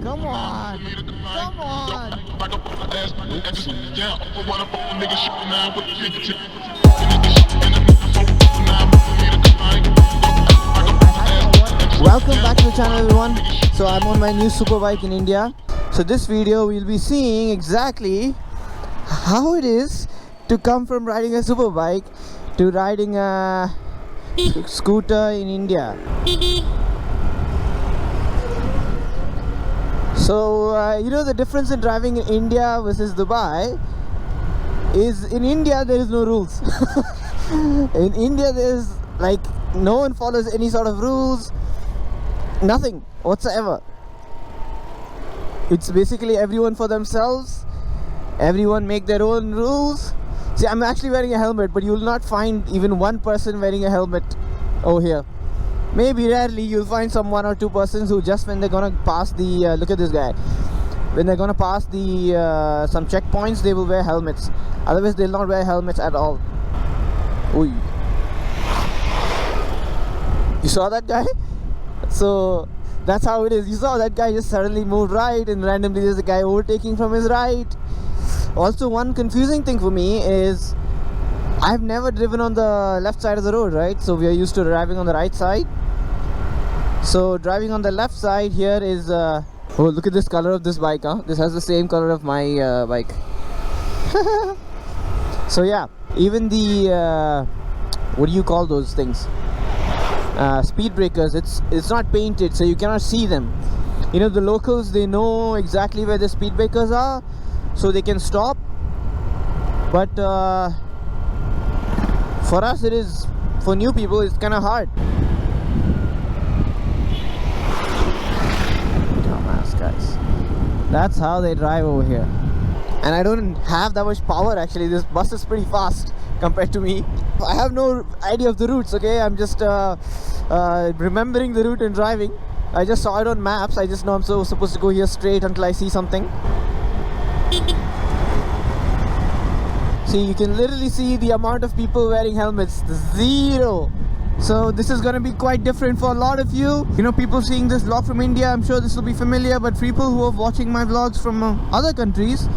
Come on. Come on. Welcome back to the channel, everyone. So I'm on my new super bike in India. So this video we'll be seeing exactly how it is to come from riding a super bike to riding a scooter in India. So you know, the difference in driving in India versus Dubai is in India there is no rules. In India there's like no one follows any sort of rules, nothing whatsoever. It's basically everyone for themselves, everyone make their own rules. See, I'm actually wearing a helmet, but you will not find even one person wearing a helmet over here. Maybe rarely you'll find some one or two persons who just when they're gonna pass the look at this guy, when they're gonna pass the some checkpoints, they will wear helmets. Otherwise they'll not wear helmets at all. Ooh. You saw that guy? So that's how it is. You saw that guy just suddenly moved right and randomly there's a guy overtaking from his right. Also, one confusing thing for me is I've never driven on the left side of the road, right? So we are used to driving on the right side. So driving on the left side here is oh, look at this color of this bike, huh? This has the same color of my bike. So yeah, even the what do you call those things? Speed breakers, it's not painted, so you cannot see them. You know, the locals, they know exactly where the speed breakers are, so they can stop. But for us, it is, for new people, it's kind of hard. Dumbass guys. That's how they drive over here. And I don't have that much power actually. This bus is pretty fast compared to me. I have no idea of the routes, okay? I'm just remembering the route and driving. I just saw it on maps. I just know I'm supposed to go here straight until I see something. See, you can literally see the amount of people wearing helmets. Zero. So this is going to be quite different for a lot of you. You know, people seeing this vlog from India, I'm sure this will be familiar. But people who are watching my vlogs from other countries,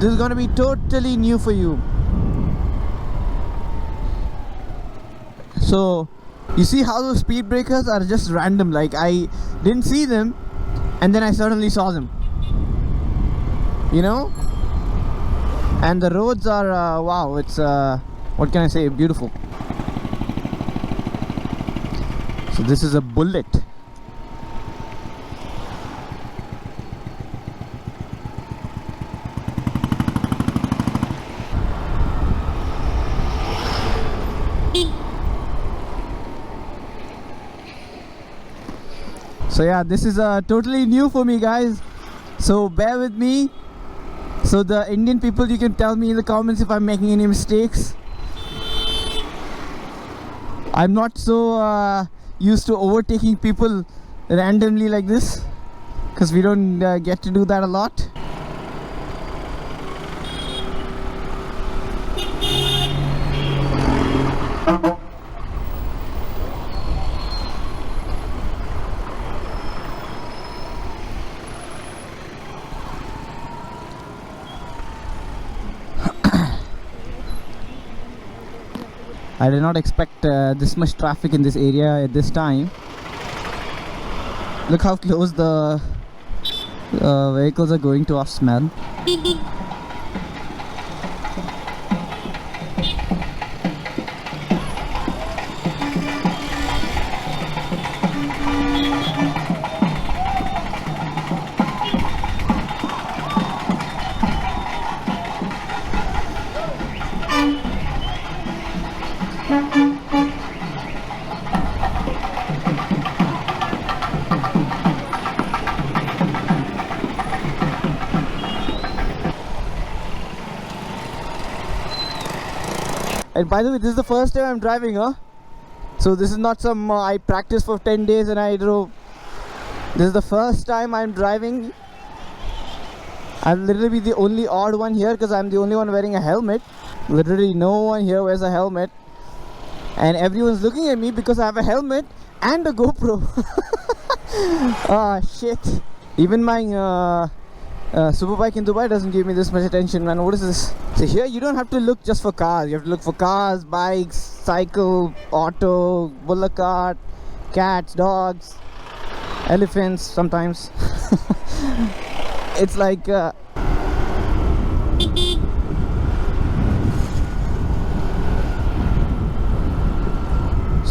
this is going to be totally new for you. So you see how those speed breakers are just random. Like, I didn't see them and then I suddenly saw them, you know. And the roads are wow, it's what can I say, beautiful. So this is a bullet. So yeah, this is totally new for me, guys, so bear with me. So the Indian people, you can tell me in the comments if I'm making any mistakes. I'm not so used to overtaking people randomly like this, because we don't get to do that a lot. I did not expect this much traffic in this area at this time. Look how close the vehicles are going to us, man. And by the way, this is the first time I'm driving, huh? So this is not some I practiced for 10 days and I drove. This is the first time I'm driving. I'll literally be the only odd one here because I'm the only one wearing a helmet. Literally no one here wears a helmet. And everyone's looking at me because I have a helmet and a GoPro. Ah, shit. Even my superbike in Dubai doesn't give me this much attention, man. What is this? So here you don't have to look just for cars. You have to look for cars, bikes, cycle, auto, bullock cart, cats, dogs, elephants sometimes. It's like so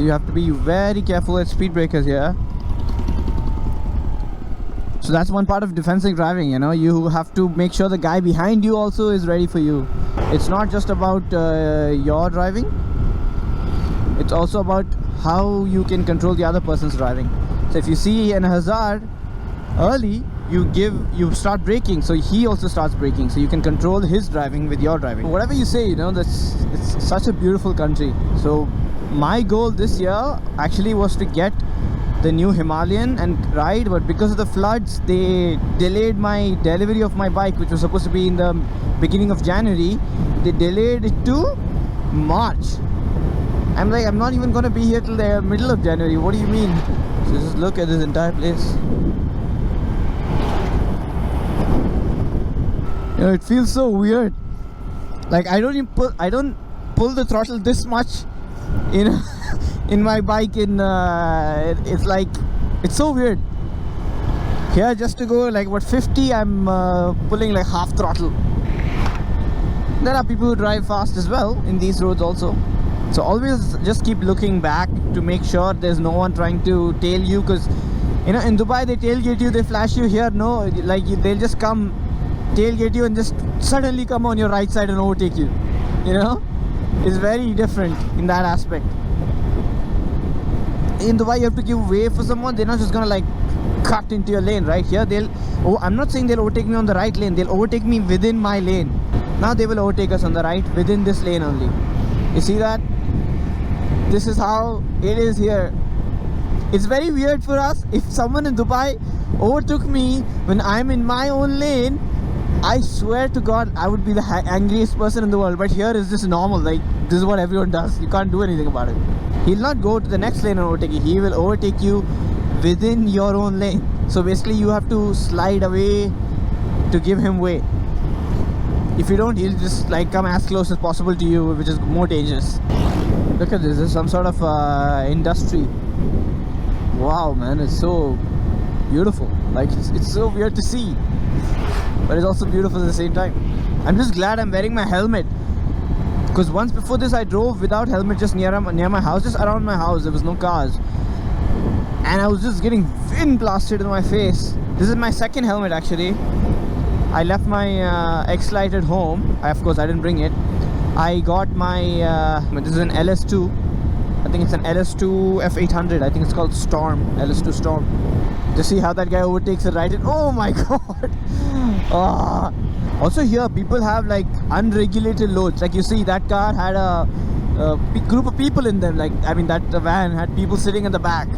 you have to be very careful at speed breakers here. So that's one part of defensive driving, you know. You have to make sure the guy behind you also is ready for you. It's not just about your driving. It's also about how you can control the other person's driving. So if you see an hazard early, you start braking, so he also starts braking, so you can control his driving with your driving. Whatever you say, you know, it's such a beautiful country. So my goal this year actually was to get the new Himalayan and ride, but because of the floods they delayed my delivery of my bike, which was supposed to be in the beginning of January. They delayed it to March. I'm like, I'm not even gonna be here till the middle of January. What do you mean? So just look at this entire place. You know, it feels so weird. Like I don't pull the throttle this much in my bike. It's like, it's so weird. Here just to go like what 50, I'm pulling like half throttle. There are people who drive fast as well in these roads also. So always just keep looking back to make sure there's no one trying to tail you, because you know in Dubai they tailgate you, they flash you. Here no, like they'll just come tailgate you and just suddenly come on your right side and overtake you. You know, it's very different in that aspect. In Dubai you have to give way for someone. They're not just gonna like cut into your lane. Right here I'm not saying they'll overtake me on the right lane, they'll overtake me within my lane. Now they will overtake us on the right within this lane only. You see that? This is how it is here. It's very weird for us. If someone in Dubai overtook me when I'm in my own lane, I swear to God I would be the angriest person in the world. But here is just normal. Like this is what everyone does. You can't do anything about it. He'll not go to the next lane and overtake you. He will overtake you within your own lane. So basically you have to slide away to give him way. If you don't, he'll just like come as close as possible to you, which is more dangerous. Look at this. There's some sort of industry. Wow, man, it's so beautiful. Like it's so weird to see, but it's also beautiful at the same time. I'm just glad I'm wearing my helmet, because once before this I drove without helmet just near my house, just around my house. There was no cars and I was just getting wind blasted in my face. This is my second helmet actually. I left my X-Lite at home. Of course I didn't bring it. I got my this is an LS2. I think it's an LS2 F800. I think it's called Storm, LS2 Storm. To see how that guy overtakes it right in. Oh my god. Also here people have like unregulated loads. Like you see that car had a group of people in them. Like I mean that van had people sitting in the back,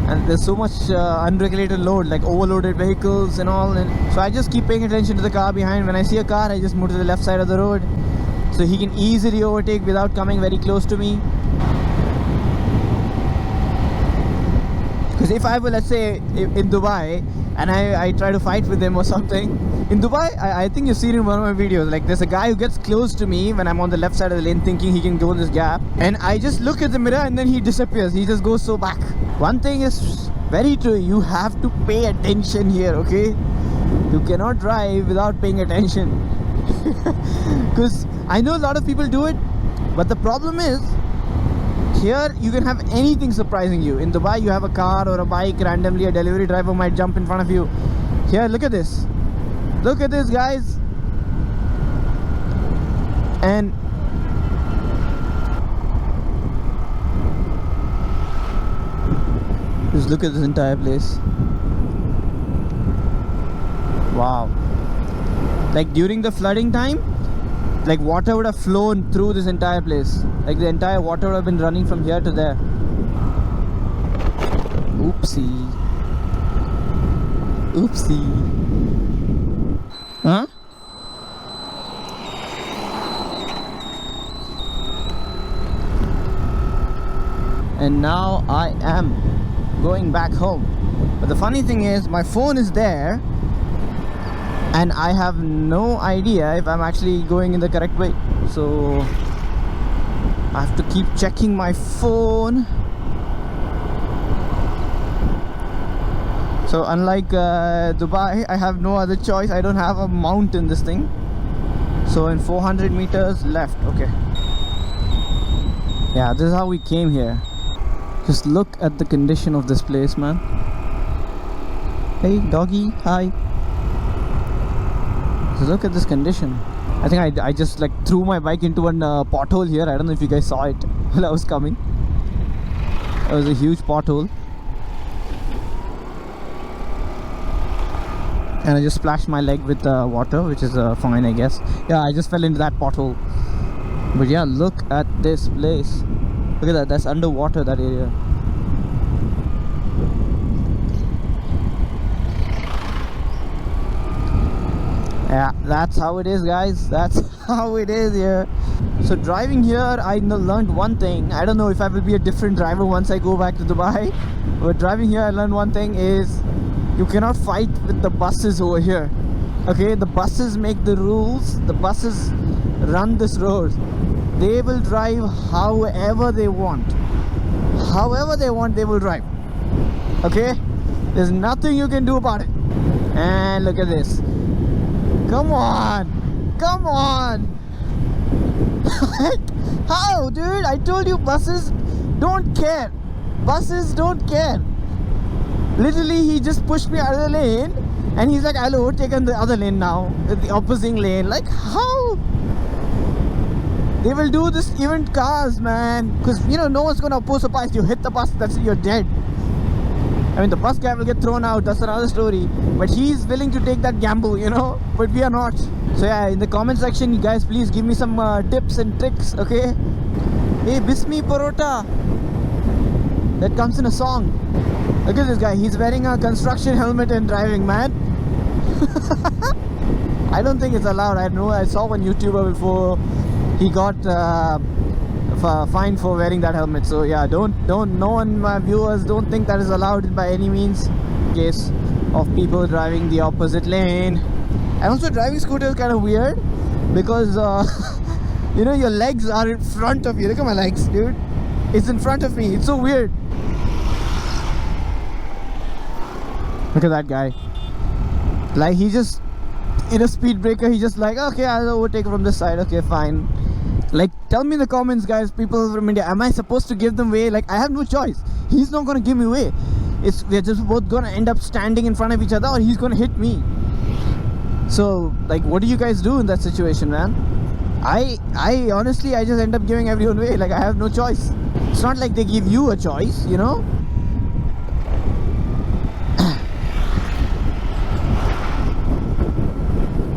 and there's so much unregulated load, like overloaded vehicles and all. And so I just keep paying attention to the car behind. When I see a car, I just move to the left side of the road so he can easily overtake without coming very close to me. Because if I were, let's say, in Dubai and I try to fight with him or something, in Dubai, I think you've seen in one of my videos, like there's a guy who gets close to me when I'm on the left side of the lane thinking he can go in this gap, and I just look at the mirror and then he disappears. He just goes so back. One thing is very true, you have to pay attention here, okay? You cannot drive without paying attention. Because I know a lot of people do it, but the problem is, here you can have anything surprising you. In Dubai you have a car or a bike, randomly a delivery driver might jump in front of you. Here, look at this. Look at this, guys. And just look at this entire place. Wow. Like during the flooding time, like water would have flown through this entire place. Like the entire water would have been running from here to there. Oopsie. Oopsie. Huh? And now I am going back home. But the funny thing is, my phone is there, and I have no idea if I'm actually going in the correct way. So I have to keep checking my phone. So unlike Dubai, I have no other choice. I don't have a mount in this thing. So in 400 meters left. Okay. Yeah, this is how we came here. Just look at the condition of this place, man. Hey doggy, hi. Just look at this condition. I think I just like threw my bike into one pothole here. I don't know if you guys saw it while I was coming. It was a huge pothole. And I just splashed my leg with water, which is fine, I guess. Yeah, I just fell into that pothole. But yeah, look at this place. Look at that, that's underwater, that area. Yeah, that's how it is, guys. That's how it is here. So driving here, I learned one thing. I don't know if I will be a different driver once I go back to Dubai. But driving here, I learned one thing is you cannot fight with the buses over here. Okay, the buses make the rules. The buses run this road. They will drive however they want. However they want, they will drive. Okay, there's nothing you can do about it. And look at this. Come on, come on. How, dude? I told you, buses don't care. Buses don't care. Literally, he just pushed me out of the lane, and he's like, I'll overtake on the other lane now, the opposing lane. Like, how? They will do this even cars, man. Because, you know, no one's going to oppose a bus. You hit the bus, that's it, you're dead. I mean, the bus guy will get thrown out, that's another story. But he's willing to take that gamble, you know. But we are not. So yeah, in the comment section, you guys, please give me some tips and tricks, okay? Hey, Bismi Parota. That comes in a song. Look at this guy, he's wearing a construction helmet and driving, man. I don't think it's allowed. I know I saw one YouTuber before, he got fined for wearing that helmet. So yeah, don't no one, my viewers, don't think that is allowed by any means. In case of people driving the opposite lane. And also driving scooter is kind of weird because you know, your legs are in front of you. Look at my legs, dude. It's in front of me. It's so weird. Look at that guy. Like, he just, in a speed breaker, he just like, okay, I'll overtake from this side. Okay, fine. Like, tell me in the comments, guys, people from India, am I supposed to give them way? Like, I have no choice. He's not gonna give me way. We're just both gonna end up standing in front of each other, or he's gonna hit me. So, like, what do you guys do in that situation, man? I honestly, I just end up giving everyone way. Like, I have no choice. It's not like they give you a choice, you know.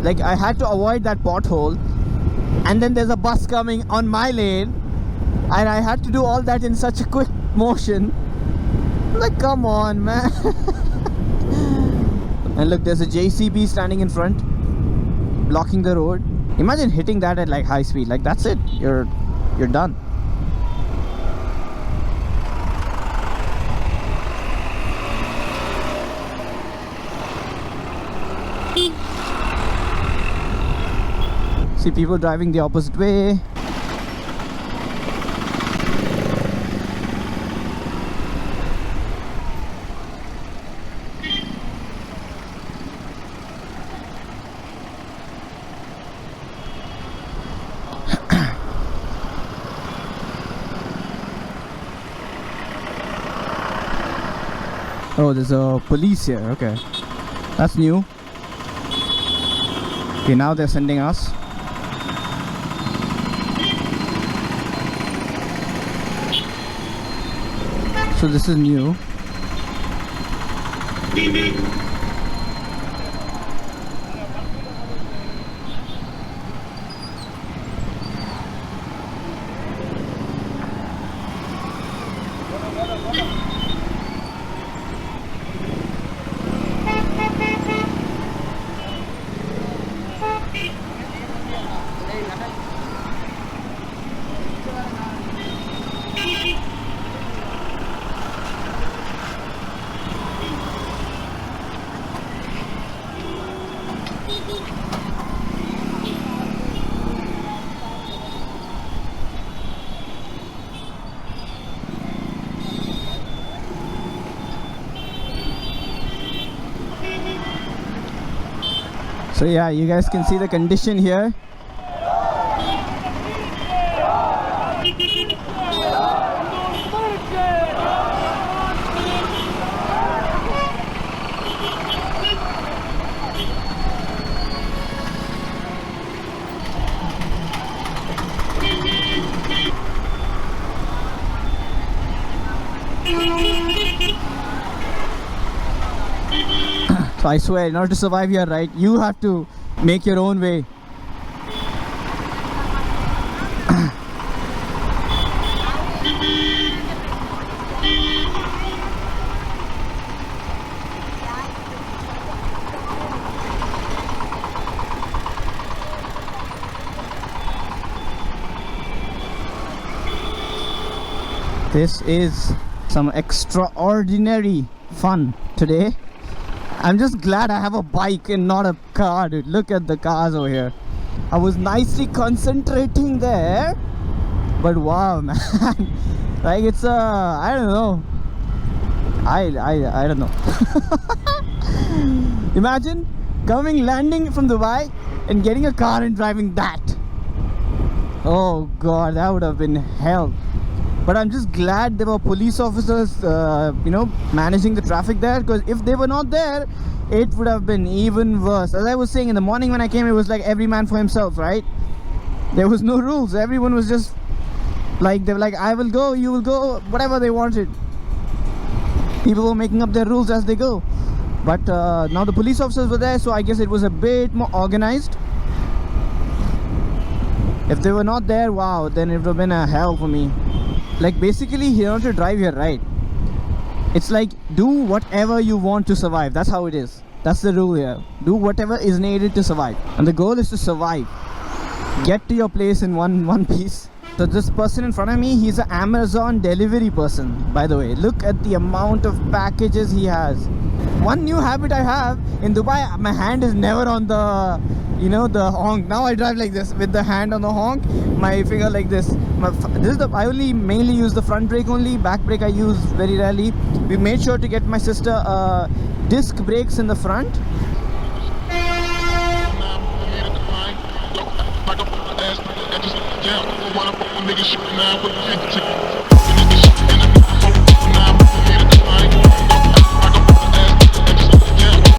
Like, I had to avoid that pothole, and then there's a bus coming on my lane, and I had to do all that in such a quick motion. Like, come on, man. And look, there's a JCB standing in front, blocking the road. Imagine hitting that at like high speed. Like, that's it, you're done. See people driving the opposite way. Oh, there's a police here. Okay, that's new. Okay, now they're sending us. So this is new. So yeah, you guys can see the condition here. So I swear, in order to survive here, right, you have to make your own way. This is some extraordinary fun today. I'm just glad I have a bike and not a car, dude. Look at the cars over here. I was nicely concentrating there, but wow, man. Like it's I don't know. I don't know. Imagine landing from Dubai and getting a car and driving that. Oh god, that would have been hell. But I'm just glad there were police officers, managing the traffic there, because if they were not there, it would have been even worse. As I was saying in the morning when I came, it was like every man for himself, right? There was no rules. Everyone was just like, they were like, I will go, you will go, whatever they wanted. People were making up their rules as they go. But now the police officers were there, so I guess it was a bit more organized. If they were not there, wow, then it would have been a hell for me. Like basically, in order to drive here, right, it's like do whatever you want to survive. That's how it is. That's the rule here. Do whatever is needed to survive, and the goal is to survive. Get to your place in one piece. So this person in front of me, he's an Amazon delivery person, by the way. Look at the amount of packages he has. One new habit I have in Dubai, my hand is never on the the honk. Now I drive like this, with the hand on the honk, my finger like this. I only mainly use the front brake only. Back brake I use very rarely. We made sure to get my sister disc brakes in the front.